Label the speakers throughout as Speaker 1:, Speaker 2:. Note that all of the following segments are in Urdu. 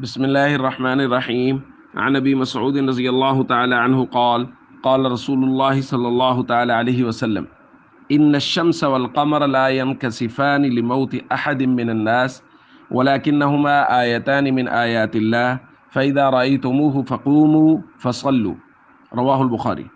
Speaker 1: بسم الله الرحمن الرحيم. عن ابي مسعود رضي الله تعالى عنه قال قال رسول الله صلى الله تعالى عليه وسلم ان الشمس والقمر لا ينكسفان لموت احد من الناس ولكنهما آيتان من آيات الله فإذا رأيتموه فقوموا فصلوا. رواہ البخاری۔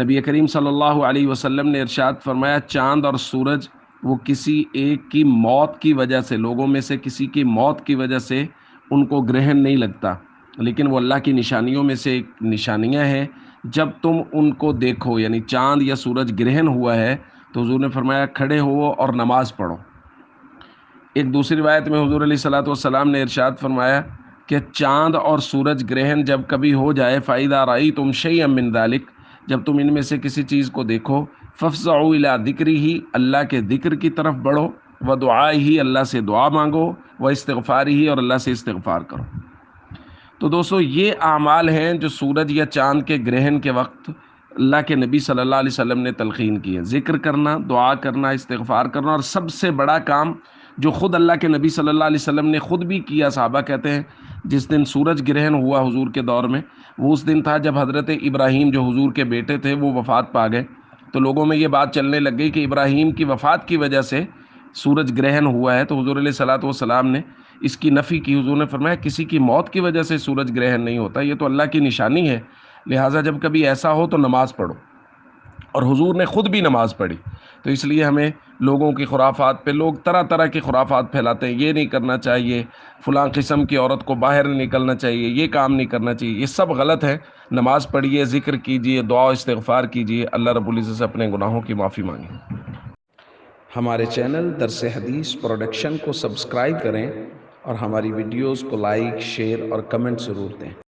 Speaker 1: نبی کریم صلی اللہ علیہ وسلم نے ارشاد فرمایا، چاند اور سورج وہ کسی ایک کی موت کی وجہ سے، لوگوں میں سے کسی کی موت کی وجہ سے ان کو گرہن نہیں لگتا، لیکن وہ اللہ کی نشانیوں میں سے ایک نشانیاں ہیں۔ جب تم ان کو دیکھو، یعنی چاند یا سورج گرہن ہوا ہے، تو حضور نے فرمایا کھڑے ہو اور نماز پڑھو۔ ایک دوسری روایت میں حضور علیہ الصلوۃ والسلام نے ارشاد فرمایا کہ چاند اور سورج گرہن جب کبھی ہو جائے، فَإِذَا رَأَيْتُمْ شَيْئًا مِّن ذَلِكَ، جب تم ان میں سے کسی چیز کو دیکھو، فَافْزَعُوا إِلَىٰ ذِكْرِهِ، اللہ کے ذکر کی طرف بڑھو، وَدُعَائِهِ، اللہ سے دعا مانگو، وَاِسْتِغْفَارِهِ، اور اللہ سے استغفار کرو۔ تو دوستو، یہ اعمال ہیں جو سورج یا چاند کے گرہن کے وقت اللہ کے نبی صلی اللہ علیہ وسلم نے تلقین کی ہے۔ ذکر کرنا، دعا کرنا، استغفار کرنا، اور سب سے بڑا کام جو خود اللہ کے نبی صلی اللہ علیہ وسلم نے خود بھی کیا، صحابہ کہتے ہیں جس دن سورج گرہن ہوا حضور کے دور میں، وہ اس دن تھا جب حضرت ابراہیم جو حضور کے بیٹے تھے وہ وفات پا گئے۔ تو لوگوں میں یہ بات چلنے لگ گئی کہ ابراہیم کی وفات کی وجہ سے سورج گرہن ہوا ہے، تو حضور علیہ الصلوۃ والسلام نے اس کی نفی کی۔ حضور نے فرمایا کسی کی موت کی وجہ سے سورج گرہن نہیں ہوتا، یہ تو اللہ کی نشانی ہے، لہٰذا جب کبھی ایسا ہو تو نماز پڑھو۔ اور حضور نے خود بھی نماز پڑھی۔ تو اس لیے ہمیں لوگوں کی خرافات پہ، لوگ طرح طرح کی خرافات پھیلاتے ہیں، یہ نہیں کرنا چاہیے، فلاں قسم کی عورت کو باہر نہیں نکلنا چاہیے، یہ کام نہیں کرنا چاہیے، یہ سب غلط ہے۔ نماز پڑھیے، ذکر کیجیے، دعا و استغفار کیجیے، اللہ رب العزت سے اپنے گناہوں کی معافی مانگیں۔ ہمارے چینل درس حدیث پروڈکشن کو سبسکرائب کریں اور ہماری ویڈیوز کو لائک، شیئر اور کمنٹ ضرور دیں۔